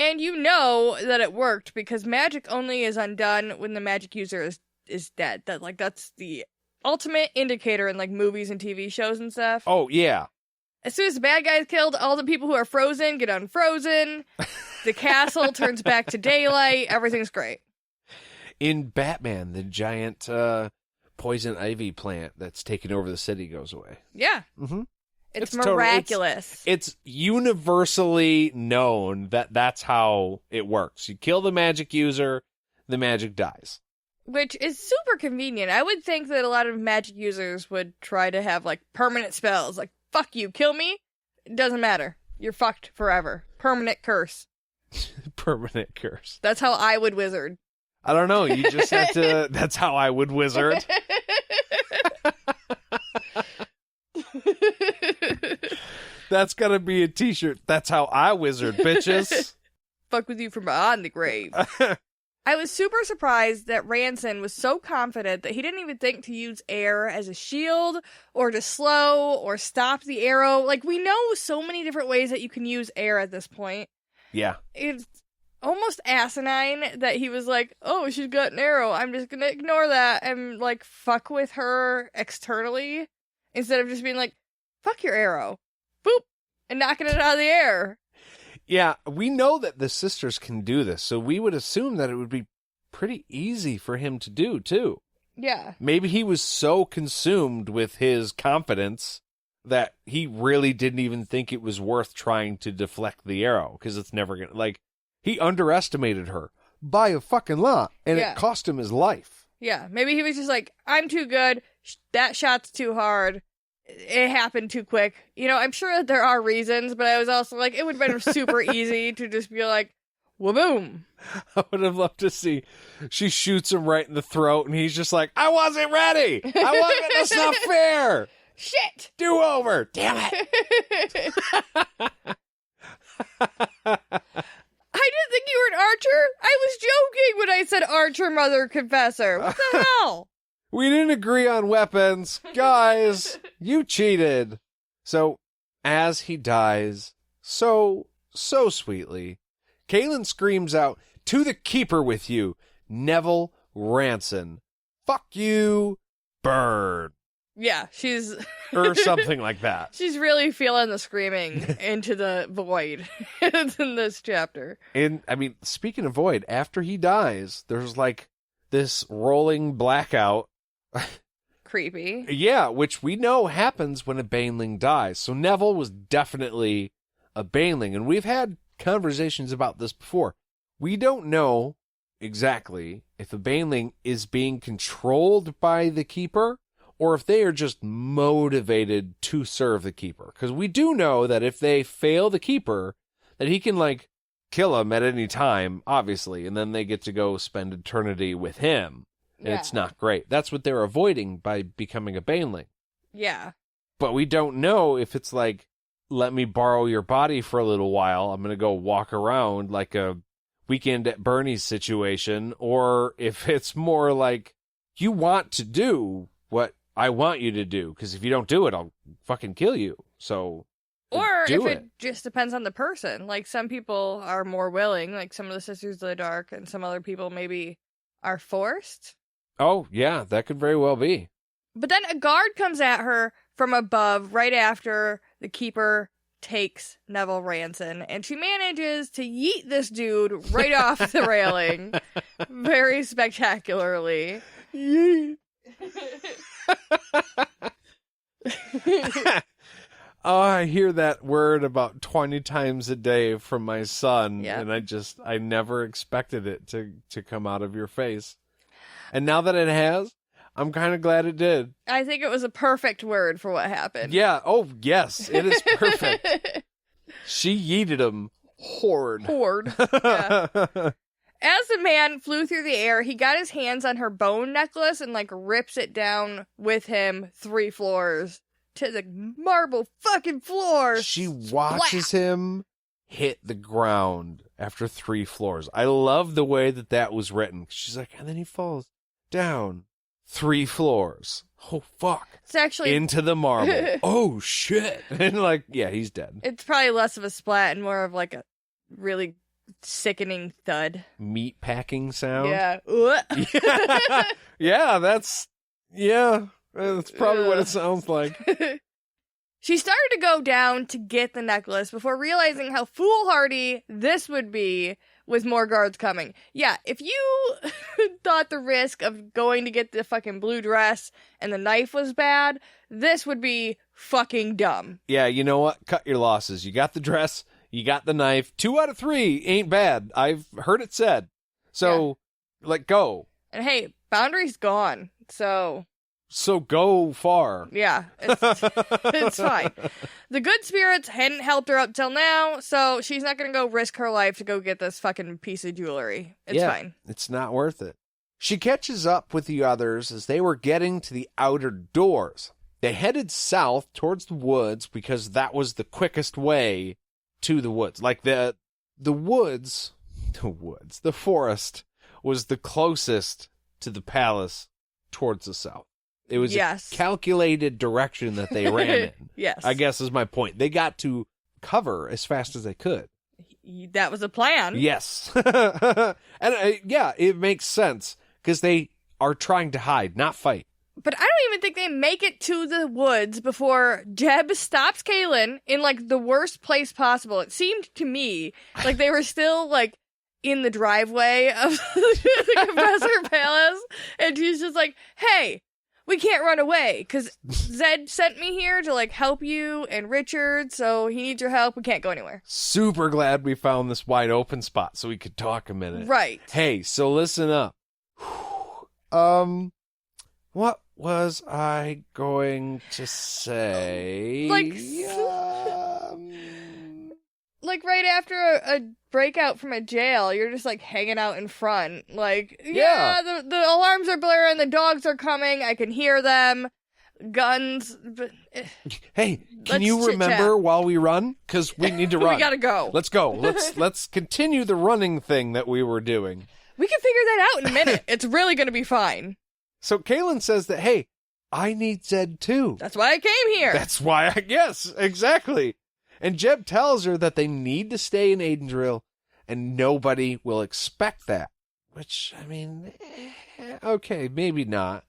And you know that it worked because magic only is undone when the magic user is dead. That's the ultimate indicator in like movies and TV shows and stuff. Oh, yeah. As soon as the bad guy's killed, all the people who are frozen get unfrozen. The castle turns back to daylight. Everything's great. In Batman, the giant poison ivy plant that's taken over the city goes away. Yeah. Mm-hmm. It's miraculous. It's universally known that that's how it works. You kill the magic user, the magic dies. Which is super convenient. I would think that a lot of magic users would try to have, like, permanent spells. Like, fuck you, kill me. It doesn't matter. You're fucked forever. Permanent curse. Permanent curse. That's how I would wizard. I don't know. You just had to... That's how I would wizard. That's gotta be a t-shirt. That's how I wizard, bitches. Fuck with you from behind the grave. I was super surprised that Ranson was so confident that he didn't even think to use air as a shield or to slow or stop the arrow. Like, we know so many different ways that you can use air at this point. Yeah. It's almost asinine that he was like, oh, she's got an arrow. I'm just gonna ignore that and, like, fuck with her externally instead of just being like, fuck your arrow. Boop. And knocking it out of the air. Yeah, we know that the sisters can do this, so we would assume that it would be pretty easy for him to do, too. Yeah. Maybe he was so consumed with his confidence that he really didn't even think it was worth trying to deflect the arrow, because it's never going to... Like, he underestimated her by a fucking lot, and it cost him his life. Yeah, maybe he was just like, I'm too good, that shot's too hard. It happened too quick. You know, I'm sure that there are reasons, but I was also like, it would have been super easy to just be like, waboom. I would have loved to see. She shoots him right in the throat, and he's just like, I wasn't ready. That's not fair. Shit. Do over. Damn it. I didn't think you were an archer. I was joking when I said archer, mother, confessor. What the hell? We didn't agree on weapons. Guys, you cheated. So, as he dies, so sweetly, Kahlan screams out, to the keeper with you, Neville Ranson. Fuck you, bird. Yeah, she's... or something like that. She's really feeling the screaming into the void in this chapter. And, I mean, speaking of void, after he dies, there's like this rolling blackout. Creepy. Yeah, which we know happens when a Baneling dies. So Neville was definitely a Baneling, and we've had conversations about this before. We don't know exactly if a Baneling is being controlled by the Keeper or if they are just motivated to serve the Keeper. Because we do know that if they fail the Keeper, that he can, like, kill them at any time, obviously, and then they get to go spend eternity with him. And it's not great. That's what they're avoiding by becoming a Baneling. Yeah. But we don't know if it's like, let me borrow your body for a little while. I'm going to go walk around like a Weekend at Bernie's situation. Or if it's more like, you want to do what I want you to do. Because if you don't do it, I'll fucking kill you. So or do if it just depends on the person. Like, some people are more willing. Like, some of the Sisters of the Dark and some other people maybe are forced. Oh, yeah, that could very well be. But then a guard comes at her from above right after the Keeper takes Neville Ranson, and she manages to yeet this dude right off the railing very spectacularly. Yeet. Oh, I hear that word about 20 times a day from my son, and I never expected it to come out of your face. And now that it has, I'm kind of glad it did. I think it was a perfect word for what happened. Yeah. Oh, yes. It is perfect. She yeeted him hard. Yeah. As the man flew through the air, he got his hands on her bone necklace and, like, rips it down with him 3 floors to the marble fucking floor. She watches him hit the ground after 3 floors. I love the way that was written. She's like, and then he falls down 3 floors. Oh, fuck. It's actually... into the marble. Oh, shit. And, like, yeah, he's dead. It's probably less of a splat and more of, like, a really sickening thud. Meat packing sound. Yeah. Yeah, that's probably what it sounds like. She started to go down to get the necklace before realizing how foolhardy this would be with more guards coming. Yeah, if you thought the risk of going to get the fucking blue dress and the knife was bad, this would be fucking dumb. Yeah, you know what? Cut your losses. You got the dress, you got the knife. 2 out of 3 ain't bad. I've heard it said. So, let go. And hey, Boundary's gone, so go far. yeah, it's fine. The good spirits hadn't helped her up till now, so she's not gonna go risk her life to go get this fucking piece of jewelry. It's fine. It's not worth it. She catches up with the others as they were getting to the outer doors. They headed south towards the woods because that was the quickest way to the woods. Like the forest was the closest to the palace towards the south. It was a calculated direction that they ran in. Yes. I guess is my point. They got to cover as fast as they could. That was a plan. Yes. And it makes sense because they are trying to hide, not fight. But I don't even think they make it to the woods before Jeb stops Kahlan in, like, the worst place possible. It seemed to me like they were still, like, in the driveway of the Confessor Palace. And she's just like, hey, we can't run away because Zed sent me here to, like, help you and Richard, so he needs your help. We can't go anywhere. Super glad we found this wide open spot so we could talk a minute. Right. Hey, so listen up. What was I going to say? Like right after a breakout from a jail, you're just like hanging out in front. Like, the alarms are blaring, the dogs are coming, I can hear them, guns. But, hey, can you remember while we run? Because we need to run. We gotta go. Let's go. Let's continue the running thing that we were doing. We can figure that out in a minute. It's really gonna be fine. So Kahlan says that, hey, I need Zed too. That's why I came here. That's why yes, exactly. And Jeb tells her that they need to stay in Aidendrill, and nobody will expect that. Which, I mean, okay, maybe not.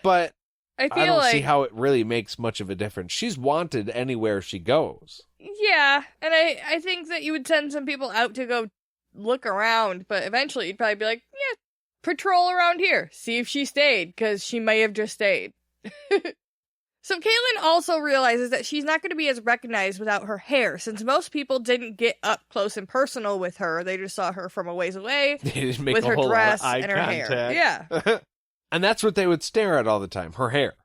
But I don't see how it really makes much of a difference. She's wanted anywhere she goes. Yeah, and I think that you would send some people out to go look around, but eventually you'd probably be like, yeah, patrol around here, see if she stayed, because she may have just stayed. So Kahlan also realizes that she's not going to be as recognized without her hair, since most people didn't get up close and personal with her. They just saw her from a ways away with her dress and her hair. Yeah. And that's what they would stare at all the time, her hair.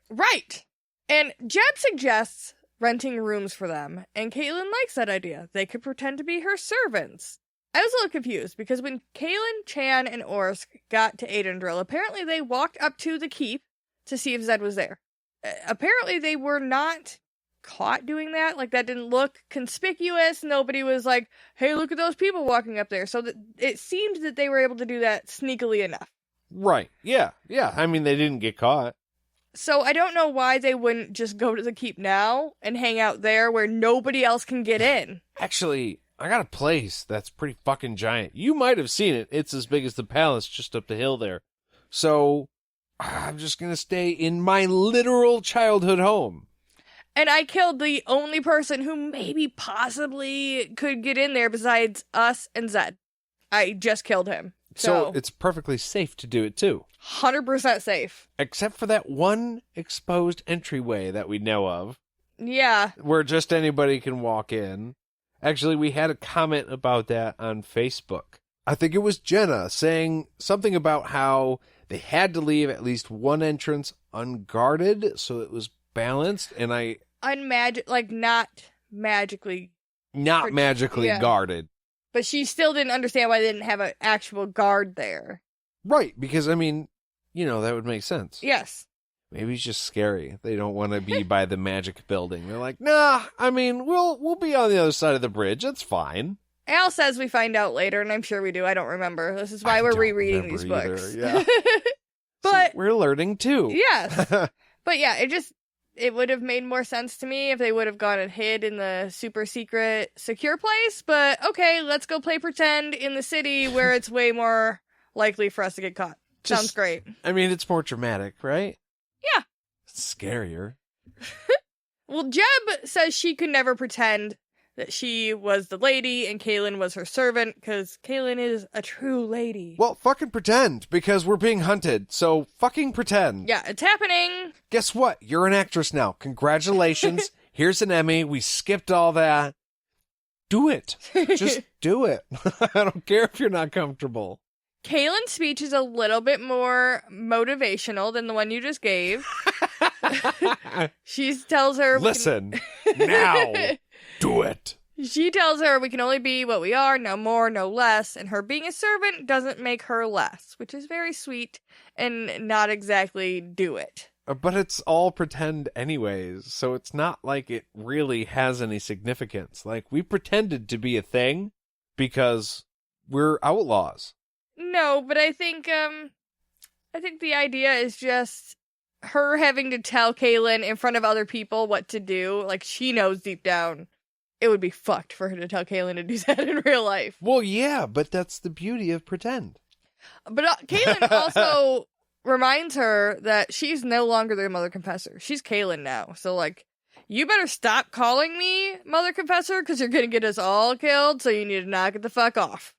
Right. And Jeb suggests renting rooms for them, and Kahlan likes that idea. They could pretend to be her servants. I was a little confused, because when Kahlan, Chan, and Orsk got to Aidendrill, apparently they walked up to the keep to see if Zed was there. Apparently they were not caught doing that. Like, that didn't look conspicuous. Nobody was like, hey, look at those people walking up there. So it seemed that they were able to do that sneakily enough. Right. Yeah. I mean, they didn't get caught. So I don't know why they wouldn't just go to the keep now and hang out there where nobody else can get in. Actually, I got a place that's pretty fucking giant. You might have seen it. It's as big as the palace just up the hill there. So I'm just going to stay in my literal childhood home. And I killed the only person who maybe possibly could get in there besides us and Zed. I just killed him. So it's perfectly safe to do it too. 100% safe. Except for that one exposed entryway that we know of. Yeah. Where just anybody can walk in. Actually, we had a comment about that on Facebook. I think it was Jenna saying something about how they had to leave at least one entrance unguarded so it was balanced, and not magically guarded. But she still didn't understand why they didn't have an actual guard there. Right, because, I mean, that would make sense. Yes. Maybe it's just scary. They don't want to be by the magic building. They're like, nah, I mean, we'll be on the other side of the bridge. That's fine. Al says we find out later, and I'm sure we do. I don't remember. This is why we're rereading these books. Yeah. But so we're learning too. Yes. But yeah, it would have made more sense to me if they would have gone and hid in the super secret, secure place. But okay, let's go play pretend in the city where it's way more likely for us to get caught. Sounds great. I mean, it's more dramatic, right? Yeah. It's scarier. Well, Jeb says she could never pretend that she was the lady and Kahlan was her servant, because Kahlan is a true lady. Well, fucking pretend, because we're being hunted, so fucking pretend. Yeah, it's happening. Guess what? You're an actress now. Congratulations. Here's an Emmy. We skipped all that. Do it. Just do it. I don't care if you're not comfortable. Kahlan's speech is a little bit more motivational than the one you just gave. She tells her... Listen, now, do it. She tells her we can only be what we are, no more, no less, and her being a servant doesn't make her less, which is very sweet and not exactly do it. But it's all pretend anyways, so it's not like it really has any significance. Like, we pretended to be a thing because we're outlaws. No, but I think the idea is just her having to tell Kahlan in front of other people what to do. Like, she knows deep down it would be fucked for her to tell Kahlan to do that in real life. Well, yeah, but that's the beauty of pretend. But Kahlan also reminds her that she's no longer the Mother Confessor. She's Kahlan now. So, like, you better stop calling me Mother Confessor because you're going to get us all killed, so you need to knock it the fuck off.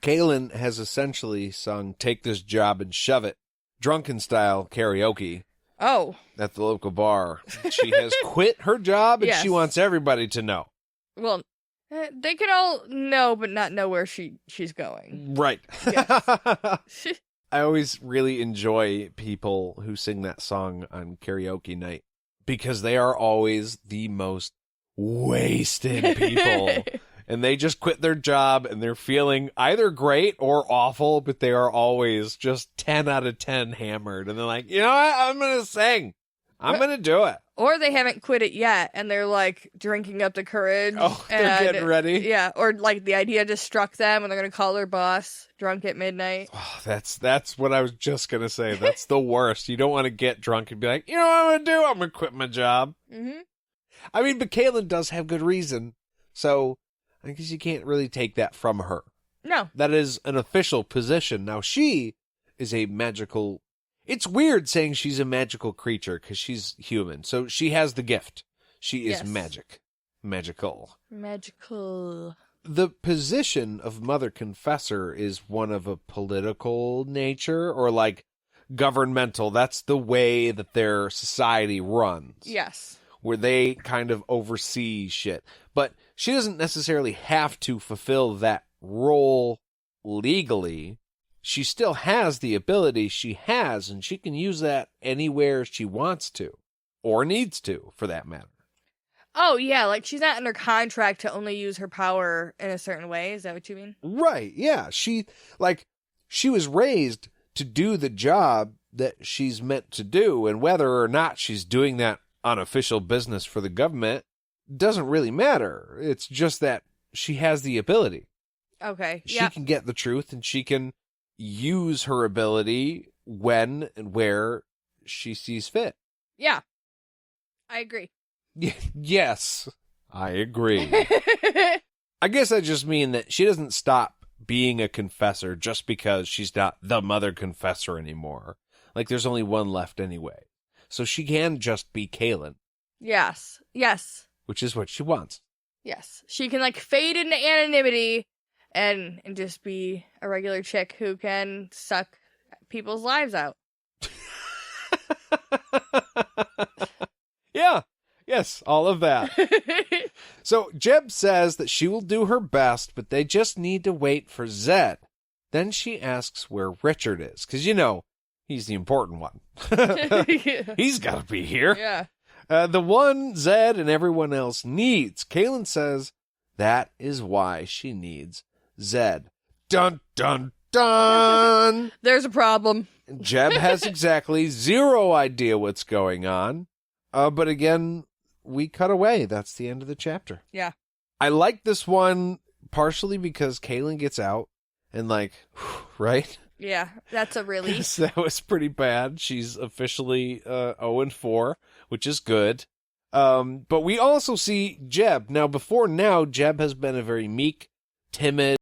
Kahlan has essentially sung Take This Job and Shove It, drunken style karaoke. Oh. At the local bar. She has quit her job and she wants everybody to know. Well, they can all know, but not know where she's going. Right. Yes. I always really enjoy people who sing that song on karaoke night because they are always the most wasted people. And they just quit their job and they're feeling either great or awful, but they are always just 10 out of 10 hammered. And they're like, you know what? I'm going to sing. I'm going to do it. Or they haven't quit it yet and they're like drinking up the courage. Oh, they're getting ready. Yeah. Or like the idea just struck them and they're going to call their boss drunk at midnight. Oh, that's what I was just going to say. That's the worst. You don't want to get drunk and be like, you know what I'm going to do? I'm going to quit my job. Mm-hmm. I mean, but Kahlan does have good reason. So I guess you can't really take that from her. No. That is an official position. Now, she is a magical... It's weird saying she's a magical creature because she's human. So she has the gift. She is magic. Magical. Magical. The position of Mother Confessor is one of a political nature or like governmental. That's the way that their society runs. Yes. Where they kind of oversee shit. But she doesn't necessarily have to fulfill that role legally. She still has the ability she has, and she can use that anywhere she wants to. Or needs to, for that matter. Oh, yeah, like she's not under contract to only use her power in a certain way. Is that what you mean? Right, yeah. She was raised to do the job that she's meant to do, and whether or not she's doing that unofficial business for the government doesn't really matter. It's just that she has the ability. Okay, She can get the truth, and she can use her ability when and where she sees fit. Yeah. I agree. Yes, I agree. I guess I just mean that she doesn't stop being a confessor just because she's not the Mother Confessor anymore. Like, there's only one left anyway. So she can just be Kahlan. Yes. Yes. Which is what she wants. Yes. She can, like, fade into anonymity and just be a regular chick who can suck people's lives out. Yeah. Yes, all of that. So Jeb says that she will do her best, but they just need to wait for Zed. Then she asks where Richard is, because, you know, he's the important one. He's got to be here. Yeah. The one Zed and everyone else needs. Kahlan says that is why she needs Zed. Dun, dun, dun! There's a problem. Jeb has exactly zero idea what's going on. But again, we cut away. That's the end of the chapter. Yeah. I like this one partially because Kahlan gets out and, like, right? Yeah, that's a relief. So that was pretty bad. She's officially 0-4, which is good. But we also see Jeb. Now, before now, Jeb has been a very meek, timid,